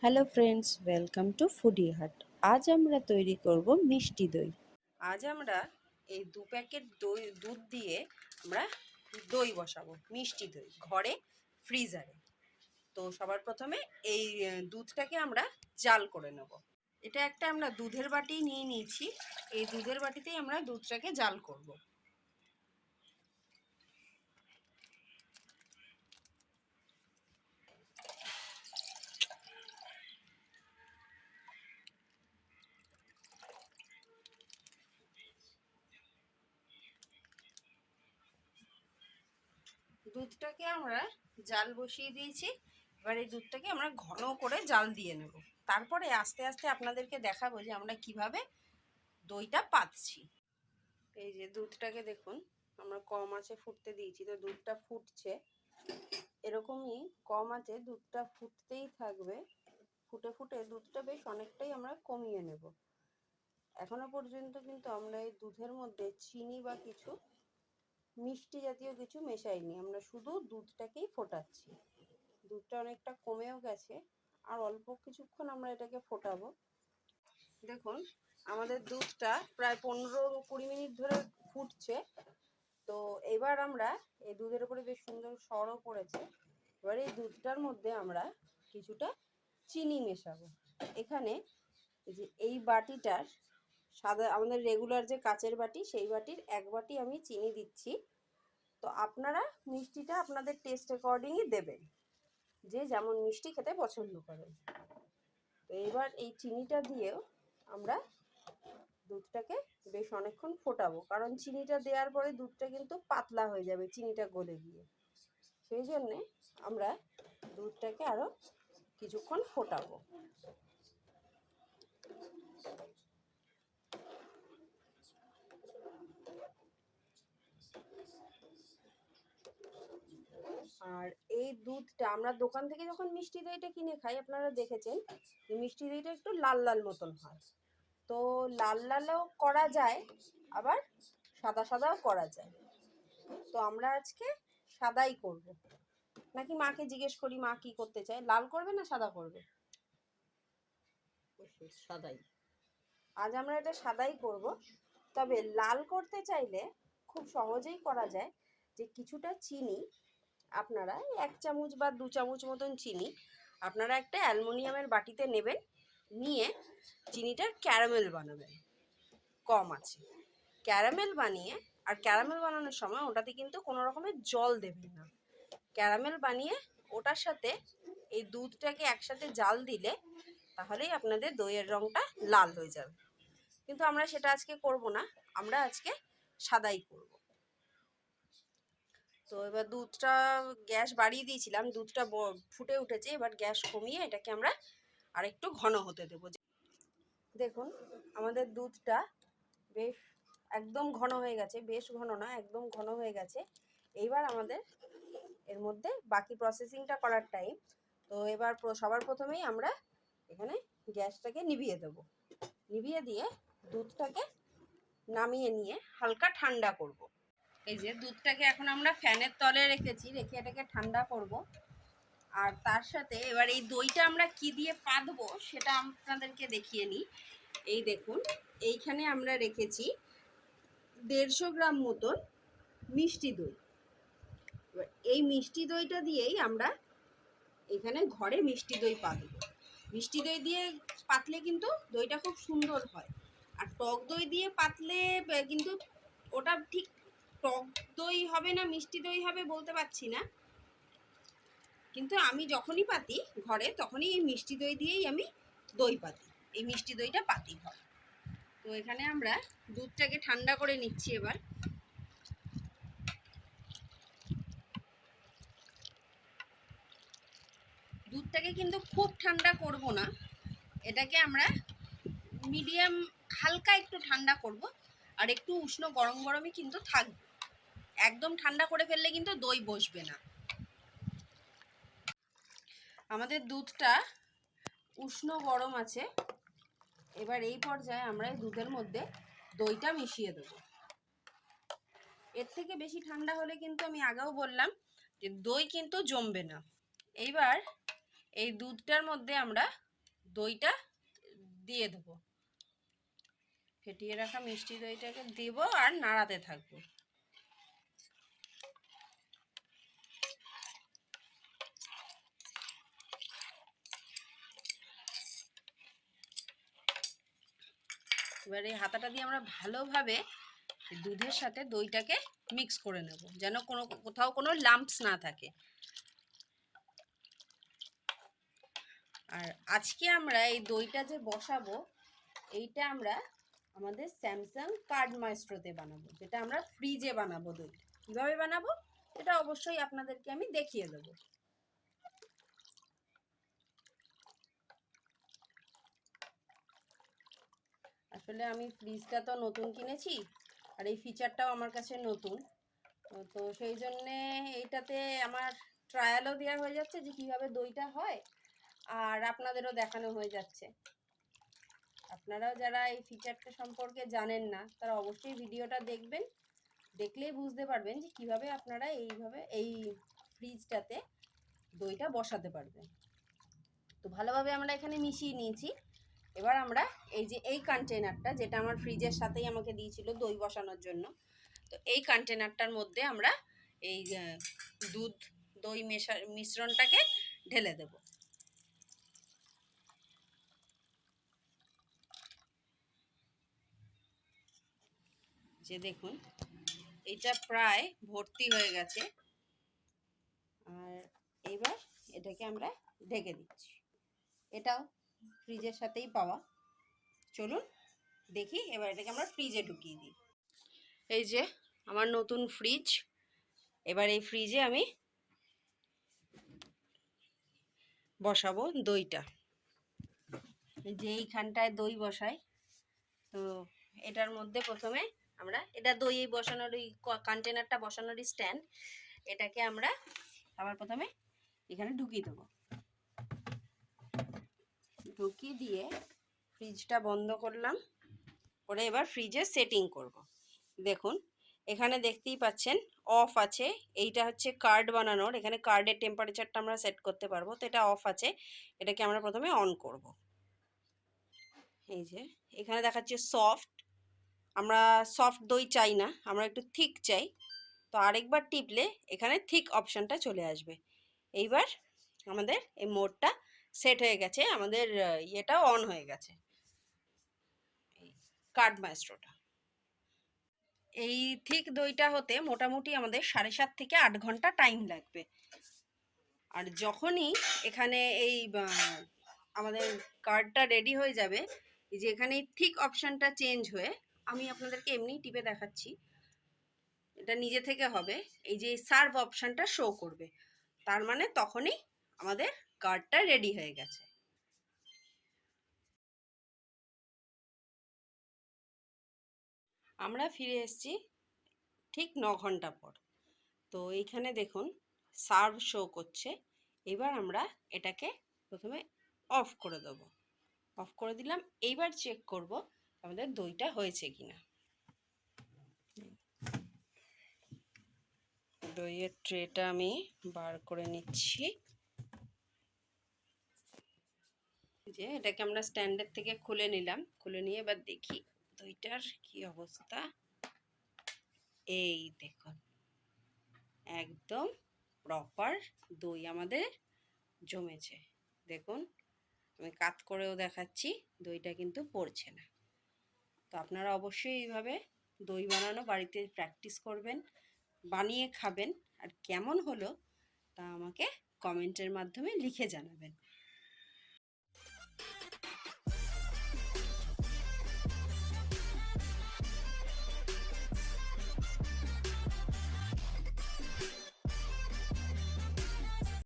Hello friends, welcome to foodie হাট। আজ আমরা তৈরি করব মিষ্টি দই। আজ আমরা এই 2 প্যাকেট দুধ দিয়ে আমরা দই বসাবো, মিষ্টি দই ঘরে ফ্রিজারে। তো সবার প্রথমে এই দুধটাকে আমরা জাল করে নেব। এটা একটা আমরা দুধের বাটি নিয়ে নিয়েছি। এই দুধের বাটিতেই আমরা দুধটাকে জাল করব। দুধটাকে আমরা জাল বসিয়ে দিয়েছি। এবার এই দুধটাকে আমরা ঘন করে জাল দিয়ে নেব। তারপরে আস্তে আস্তে আপনাদেরকে দেখাবো যে আমরা কিভাবে দইটা পাচ্ছি। এই যে দুধটাকে দেখুন, আমরা কম আঁচে ফুটতে দিয়েছি, তো দুধটা ফুটছে। এরকমই কম আঁচে দুধটা ফুটতেই থাকবে। ফুটে ফুটে দুধটা বেশ অনেকটাই আমরা কমিয়ে নেব। এখনো পর্যন্ত কিন্তু আমরা এই দুধের মধ্যে চিনি বা কিছু মিষ্টি জাতীয় কিছু মেশাইনি, আমরা শুধু দুধটাকেই ফোটাচ্ছি। দুধটা অনেকটা কমেও গেছে, আর অল্প কিছুক্ষণ আমরা এটাকে ফোটাবো। দেখুন, আমাদের দুধটা প্রায় 15-20 মিনিট ধরে ফুটছে। তো এবার আমরা এই দুধের উপরে বেশ সুন্দর সরও পড়েছে। এবার এই দুধটার মধ্যে আমরা কিছুটা চিনি মেশাবো। এখানে যে এই বাটিটার সাদা, আমাদের রেগুলার যে কাচের বাটি, সেই বাটির 1 বাটি আমি চিনি দিচ্ছি। তো আপনারা মিষ্টিটা আপনাদের টেস্ট অ্যাকর্ডিংই দেবেন, যে যেমন মিষ্টি খেতে পছন্দ করেন। তো এবার এই চিনিটা দিয়েও আমরা দুধটাকে বেশ অনেকক্ষণ ফোটাবো, কারণ চিনিটা দেওয়ার পরে দুধটা কিন্তু পাতলা হয়ে যাবে চিনিটা গলে গিয়ে। সেই জন্যে আমরা দুধটাকে আরও কিছুক্ষণ ফোটাবো। আর এই দুধটা আমরা দোকান থেকে যখন মিষ্টি দইটা কিনে খাই, আপনারা দেখেছেন যে মিষ্টি দইটা একটু লাল লাল মতন হয়। তো লাল লালও করা যায়, আবার সাদা সাদাও করা যায়। তো আমরা আজকে সাদাই করব। নাকি মাকে জিজ্ঞেস করি মা কি করতে চায়, লাল করবে না সাদা করবে? সাদাই। আজ আমরা এটা সাদাই করব। তবে লাল করতে চাইলে খুব সহজেই করা যায়। যে কিছুটা চিনি আপনারা 1 চামচ বা 2 চামচ মতন চিনি আপনারা একটা অ্যালুমিনিয়ামের বাটিতে নেবেন, নিয়ে চিনিটার ক্যারামেল বানাবেন কম আছে। ক্যারামেল বানিয়ে, আর ক্যারামেল বানানোর সময় ওটাতে কিন্তু কোনো রকমের জল দেবেন না। ক্যারামেল বানিয়ে ওটার সাথে এই দুধটাকে একসাথে জাল দিলে তাহলেই আপনাদের দইয়ের রঙটা লাল হয়ে যাবে। কিন্তু আমরা সেটা আজকে করব না, আমরা আজকে সাদাই করব। তো এবার দুধটা গ্যাস বাড়িয়ে দিয়েছিলাম, দুধটা ফুটে উঠেছে। এবার গ্যাস কমিয়ে এটাকে আমরা আরেকটু ঘন হতে দেবো। দেখুন, আমাদের দুধটা বেশ একদম ঘন হয়ে গেছে, বেশ ঘন না, একদম ঘন হয়ে গেছে। এইবার আমাদের এর মধ্যে বাকি প্রসেসিংটা করার টাইম। তো এবার সবার প্রথমেই আমরা এখানে গ্যাসটাকে নিভিয়ে দেব। নিভিয়ে দিয়ে দুধটাকে নামিয়ে নিয়ে হালকা ঠান্ডা করব। এই যে দুধটাকে এখন আমরা ফ্যানের তলে রেখেছি, রেখে এটাকে ঠান্ডা করব। আর তার সাথে এবার এই দইটা আমরা কি দিয়ে পাতবো সেটা আপনাদেরকে দেখিয়ে নিই। এই দেখুন, এইখানে আমরা রেখেছি 150 গ্রাম মতন মিষ্টি দই। এবার এই মিষ্টি দইটা দিয়েই আমরা এখানে ঘরে মিষ্টি দই পাতবো। মিষ্টি দই দিয়ে পাতলে কিন্তু দইটা খুব সুন্দর হয়। আর টক দই দিয়ে পাতলে কিন্তু ওটা ঠিক টক দই হবে না মিষ্টি দই হবে বলতে পারছি না। কিন্তু আমি যখনই পাতি ঘরে, তখনই এই মিষ্টি দই দিয়েই আমি দই পাতি, এই মিষ্টি দইটা পাতি হয়। তো এখানে আমরা দুধটাকে ঠান্ডা করে নিচ্ছি। এবার দুধটাকে কিন্তু খুব ঠান্ডা করব না, এটাকে আমরা মিডিয়াম হালকা একটু ঠান্ডা করব। আর একটু উষ্ণ গরম গরমই কিন্তু থাকবে, একদম ঠান্ডা করে ফেললে কিন্তু দই বসবে না। আমাদের দুধটা উষ্ণ গরম আছে। এবার এই পর্যায়ে আমরা এই দুধের মধ্যে দইটা মিশিয়ে দেবো। এর থেকে বেশি ঠান্ডা হলে কিন্তু আমি আগেও বললাম যে দই কিন্তু জমবে না। এইবার এই দুধটার মধ্যে আমরা দইটা দিয়ে দেবো, ফেটিয়ে রাখা মিষ্টি দইটাকে দিব আর নাড়াতে থাকবো। এবার এই হাতাটা দিয়ে আমরা ভালোভাবে দুধের সাথে দইটাকে মিক্স করে নেব, যেন কোথাও কোনো লাম্পস না থাকে। আর আজকে আমরা এই দইটা যে বসাবো, এইটা আমরা আমাদের স্যামসাং কার্ড মাইস্ট্রোতে বানাবো, যেটা আমরা ফ্রিজে বানাবো। দইটা কীভাবে বানাবো এটা অবশ্যই আপনাদেরকে আমি দেখিয়ে দেবো। আসলে আমি ফ্রিজটা তো নতুন কিনেছি, আর এই ফিচারটাও আমার কাছে নতুন, তো সেই জন্যে এইটাতে আমার ট্রায়ালও দেওয়া হয়ে যাচ্ছে যে কীভাবে দইটা হয়, আর আপনাদেরও দেখানো হয়ে যাচ্ছে। আপনারাও যারা এই ফিচারটা সম্পর্কে জানেন না, তারা অবশ্যই ভিডিওটা দেখবেন, দেখলেই বুঝতে পারবেন যে কীভাবে আপনারা এইভাবে এই ফ্রিজটাতে দইটা বসাতে পারবেন। তো ভালোভাবে আমরা এখানে মিশিয়ে নিয়েছি। এবার আমরা এই যে এই কন্টেনারটা, যেটা আমার ফ্রিজের সাথেই আমাকে দিয়েছিল দই বসানোর জন্য, তো এই কন্টেনারটার মধ্যে আমরা এই দুধ দই মিশ্রণটাকে ঢেলে দেব। যে দেখুন এটা প্রায় ভর্তি হয়ে গেছে, আর এবার এটাকে আমরা ঢেকে দিচ্ছি। এটাও ফ্রিজের সাথেই পাওয়া। চলুন দেখি এবার এটাকে আমরা ফ্রিজে ঢুকিয়ে দিই। এই যে আমার নতুন ফ্রিজ, এবার এই ফ্রিজে আমি বসাবো দইটা। যে এইখানটায় দই বসাই, তো এটার মধ্যে প্রথমে আমরা এটা দই বসানোর ওই কন্টেনারটা বসানোর স্ট্যান্ড, এটাকে আমরা আবার প্রথমে এখানে ঢুকিয়ে দেবো। ঢুকিয়ে দিয়ে ফ্রিজটা বন্ধ করলাম, করে এবার ফ্রিজে সেটিং করব। দেখুন এখানে দেখতেই পাচ্ছেন অফ আছে, এইটা হচ্ছে কার্ড বানানোর, এখানে কার্ডের টেম্পারেচারটা আমরা সেট করতে পারবো, তো এটা অফ আছে, এটাকে আমরা প্রথমে অন করব। এই যে এখানে দেখাচ্ছে সফট, আমরা সফট দই চাই না, আমরা একটু থিক চাই, তো আরেকবার টিপলে এখানে থিক অপশানটা চলে আসবে। এইবার আমাদের এই মোডটা সেট হয়ে গেছে, আমাদের ইয়েটাও অন হয়ে গেছে, কার্ড মাইস্ট্রোটা। এই থিক দইটা হতে মোটামুটি আমাদের 7.5 থেকে 8 ঘন্টা টাইম লাগবে। আর যখনই এখানে এই আমাদের কার্ডটা রেডি হয়ে যাবে, এই যে এখানে থিক অপশানটা চেঞ্জ হয়ে, আমি আপনাদেরকে এমনি টিপে দেখাচ্ছি, এটা নিজে থেকে হবে, এই যে সার্ভ অপশানটা শো করবে, তার মানে তখনই আমাদের কার্ডটা রেডি হয়ে গেছে। আমরা ফিরে এসেছি ঠিক 9 ঘন্টা পর। তো এইখানে দেখুন সার্ভ শো করছে। এবার আমরা এটাকে প্রথমে অফ করে দেব। অফ করে দিলাম, এইবার চেক করব আমাদের দইটা হয়েছে কিনা। দইয়ের ট্রেটা আমি বার করে নিচ্ছি। যে এটাকে আমরা স্ট্যান্ডের থেকে খুলে নিলাম, খুলে নিয়ে এবার দেখি দইটার কি অবস্থা। এই দেখুন একদম প্রপার দই আমাদের জমেছে। দেখুন আমি কাত করেও দেখাচ্ছি, দইটা কিন্তু পড়ছে না। তো আপনারা অবশ্যই এইভাবে দই বানানো বাড়িতে প্র্যাকটিস করবেন, বানিয়ে খাবেন, আর কেমন হলো তা আমাকে কমেন্টের মাধ্যমে লিখে জানাবেন।